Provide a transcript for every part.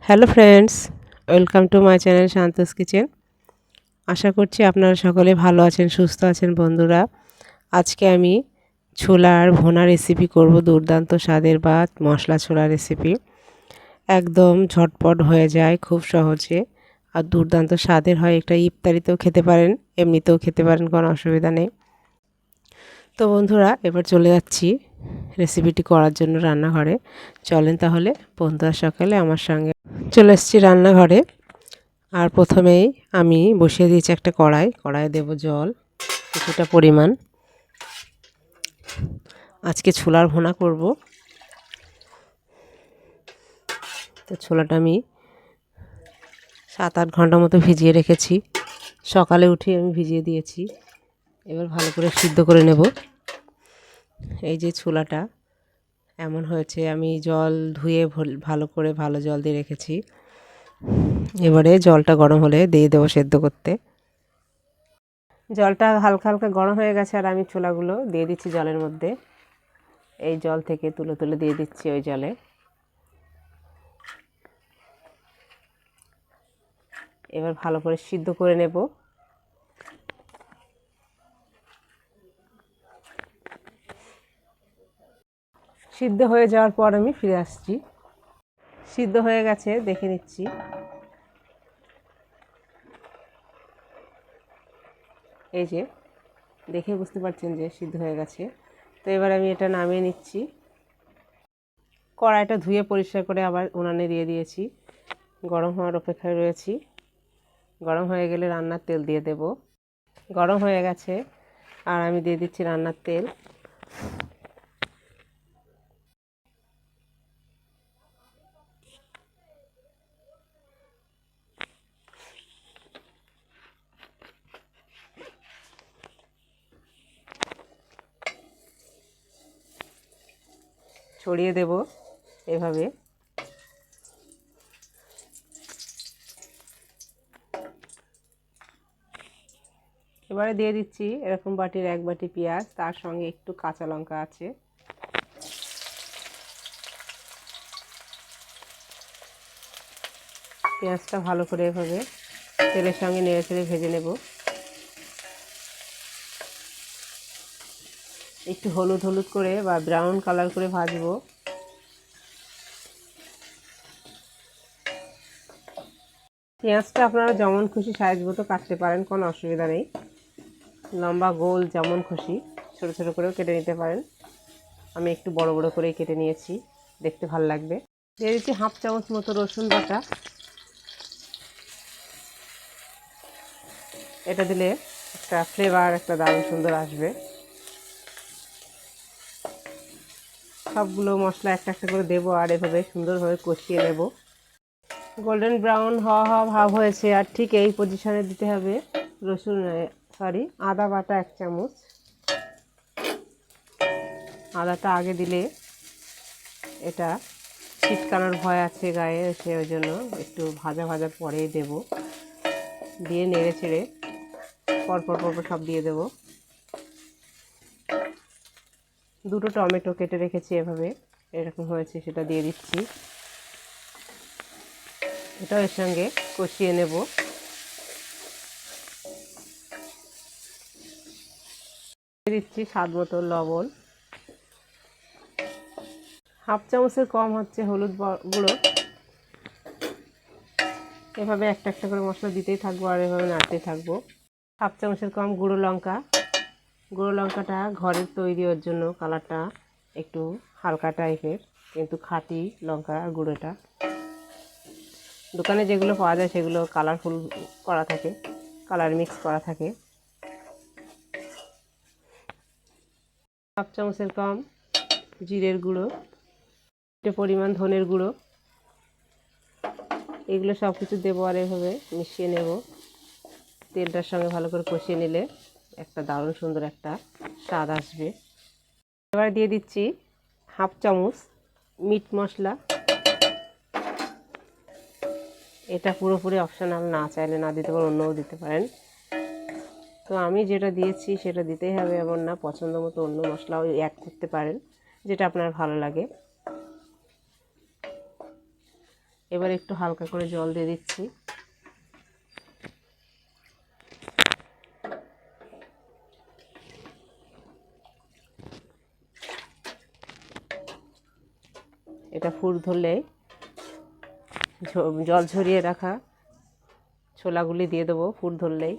Hello friends, welcome to my channel Shanta's kitchen. আশা করছি আপনারা সকলে ভালো আছেন, সুস্থ আছেন। বন্ধুরা, আজকে আমি ছোলার ভুনা রেসিপি করব। দুর্দান্ত স্বাদের বা মশলা ছোলা রেসিপি। একদম ঝটপট হয়ে যায়, খুব সহজে, আর দুর্দান্ত স্বাদের হয়। একটা ইফতারিতেও খেতে পারেন, এমনিতেও খেতে পারেন, কোনো অসুবিধা নেই। তো বন্ধুরা, এবার চলে যাচ্ছি রেসিপিটি করার জন্য রান্নাঘরে। চলেন তাহলে বন্ধুরা সকালে আমার সঙ্গে। চলে এসেছি রান্নাঘরে। আর প্রথমেই আমি বসিয়ে দিয়েছি একটা কড়াইয়ে দেব জল কিছুটা পরিমাণ। আজকে ছোলার ভুনা করব। তো ছোলাটা আমি 7-8 ঘন্টা মতো ভিজিয়ে রেখেছি। সকালে উঠে আমি ভিজিয়ে দিয়েছি। এবার ভালো করে সিদ্ধ করে নেব। এই যে ছোলাটা এমন হয়েছে, আমি জল ধুয়ে ভালো জল দিয়ে রেখেছি। এবারে জলটা গরম হলে দিয়ে দেবো সেদ্ধ করতে। জলটা হালকা হালকা গরম হয়ে গেছে, আর আমি ছোলাগুলো দিয়ে দিচ্ছি জলের মধ্যে। এই জল থেকে তুলে তুলে দিয়ে দিচ্ছি ওই জলে। এবার ভালো করে সিদ্ধ করে নেব। সিদ্ধ হয়ে যাওয়ার পর আমি ফিরে আসছি। সিদ্ধ হয়ে গেছে, দেখে নিচ্ছি। এই যে দেখে বুঝতে পারছেন যে সিদ্ধ হয়ে গেছে। তো এবার আমি এটা নামিয়ে নিচ্ছি। কড়াইটা ধুয়ে পরিষ্কার করে আবার উনানে দিয়ে দিয়েছি। গরম হওয়ার অপেক্ষায় রয়েছি। গরম হয়ে গেলে রান্নার তেল দিয়ে দেব। গরম হয়ে গেছে, আর আমি দিয়ে দিচ্ছি রান্নার তেল। ছড়িয়ে দেব এভাবে। এবারে দিয়ে দিচ্ছি এরকম বাটির 1 বাটি পেঁয়াজ, তার সঙ্গে একটু কাঁচা লঙ্কা আছে। পেঁয়াজটা ভালো করে এভাবে তেলের সঙ্গে নেড়ে চেড়ে ভেজে নেব। একটু হলুদ হলুদ করে বা ব্রাউন কালার করে ভাজবো। পেঁয়াজটা আপনারা যেমন খুশি সাইজ মতো কাটতে পারেন, কোনো অসুবিধা নেই। লম্বা গোল যেমন খুশি ছোটো ছোটো করেও কেটে নিতে পারেন। আমি একটু বড় বড় করেই কেটে নিয়েছি, দেখতে ভালো লাগবে। দিয়ে দিচ্ছি 1/2 চামচ মতো রসুন বাটা। এটা দিলে একটা ফ্লেভার, একটা দারুণ সুন্দর আসবে। সবগুলো মশলা একটা একটা করে দেবো, আর এভাবে সুন্দরভাবে কষিয়ে নেব। গোল্ডেন ব্রাউন হওয়া হওয়া ভাব হয়েছে, আর ঠিক এই পজিশনে দিতে হবে আদা বাটা 1 চামচ। আদাটা আগে দিলে এটা ছিটকানোর ভয় আছে গায়ে, ওই জন্য একটু ভাজা ভাজার পরেই দেব। দিয়ে নেড়ে ছেড়ে পরপর পরপর সব দিয়ে দেব। 2টো টমেটো কেটে রেখেছি, এভাবে এরকম হয়েছে, সেটা দিয়ে দিচ্ছি। এটাও এর সঙ্গে কষিয়ে নেব। দিয়ে দিচ্ছি স্বাদ মতো লবণ। 1/2 চামচের কম হচ্ছে হলুদ গুঁড়ো। এভাবে একটা একটা করে মশলা দিতেই থাকবো, আর এভাবে নাড়তেই থাকবো। 1/2 চামচের কম গুঁড়ো লঙ্কা। গুঁড়ো লঙ্কাটা ঘরের তৈরি, ওর জন্য কালারটা একটু হালকা টাইপের, কিন্তু খাঁটি লঙ্কা গুঁড়োটা। দোকানে যেগুলো পাওয়া যায় সেগুলো কালারফুল করা থাকে, কালার মিক্স করা থাকে। 1/2 চামচের কম জিরের গুঁড়ো, একটু পরিমাণ ধনের গুঁড়ো। এগুলো সব কিছু দেবো, আর এভাবে মিশিয়ে নেব। তেলটার সঙ্গে ভালো করে কষিয়ে নিলে একটা দারুণ সুন্দর একটা স্বাদ আসবে। এবার দিয়ে দিচ্ছি 1/2 চামচ মিট মশলা। এটা পুরোপুরি অপশনাল, না চাইলে না দিতে পারেন, অন্যও দিতে পারেন। তো আমি যেটা দিয়েছি সেটা দিতেই হবে এমন না, পছন্দ মতো অন্য মশলাও অ্যাড করতে পারেন, যেটা আপনার ভালো লাগে। এবার একটু হালকা করে জল দিয়ে দিচ্ছি। এটা ফুট ধরলেই জল ঝরিয়ে রাখা ছোলাগুলি দিয়ে দেবো। ফুট ধরলেই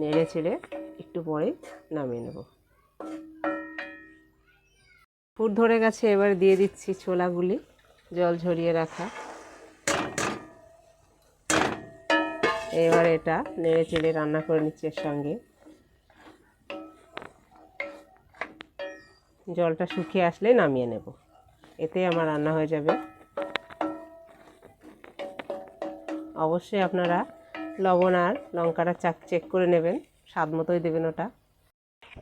নেড়ে চেড়ে একটু পরে নামিয়ে নেব। ফুট ধরে গেছে, এবার দিয়ে দিচ্ছি ছোলাগুলি জল ঝরিয়ে রাখা। এবার এটা নেড়ে চেড়ে রান্না করে নিচ্ছি এর সঙ্গে। জলটা শুকিয়ে আসলে নামিয়ে নেব, এতে আমার রান্না হয়ে যাবে। অবশ্যই আপনারা লবণ আর লঙ্কাটা চেক করে নেবেন, স্বাদ মতোই দেবেন। ওটা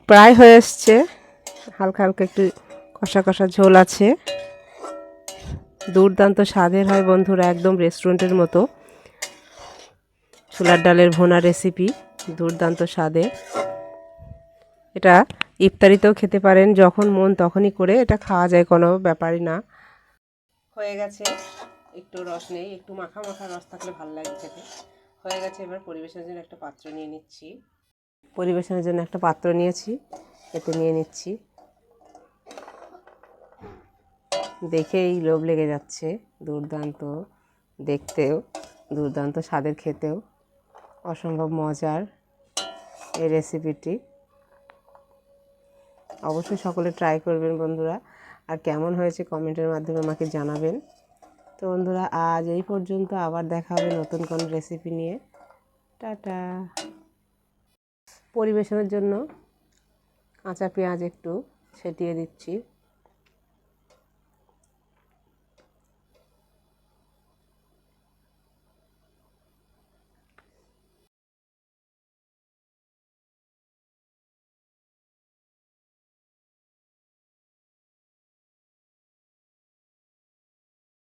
প্রায় হয়ে এসছে, হালকা হালকা একটু কষা কষা ঝোল আছে। দুর্দান্ত স্বাদের হয় বন্ধুরা, একদম রেস্টুরেন্টের মতো। ছোলার ডালের ভুনা রেসিপি দুর্দান্ত স্বাদের। এটা ইফতারিতেও খেতে পারেন, যখন মন তখনই করে এটা খাওয়া যায়, কোনো ব্যাপারই না। হয়ে গেছে, একটু রস নেই, একটু মাখা মাখা রস থাকলে ভালো লাগে খেতে। হয়ে গেছে, এবার পরিবেশনের জন্য একটা পাত্র নিয়ে নিচ্ছি। পরিবেশনের জন্য একটা পাত্র নিয়েছি, এতে নিয়ে নিচ্ছি। দেখেই লোভ লেগে যাচ্ছে, দুর্দান্ত দেখতেও, দুর্দান্ত স্বাদের, খেতেও অসম্ভব মজার এই রেসিপিটি। অবশ্যই সকলে ট্রাই করবেন বন্ধুরা, আর কেমন হয়েছে কমেন্টের মাধ্যমে আমাকে জানাবেন। তো বন্ধুরা, আজ এই পর্যন্ত, আবার দেখা হবে নতুন কোনো রেসিপি নিয়ে। টাটা। পরিবেশনের জন্য কাঁচা পেঁয়াজ একটু ছেটিয়ে দিচ্ছি।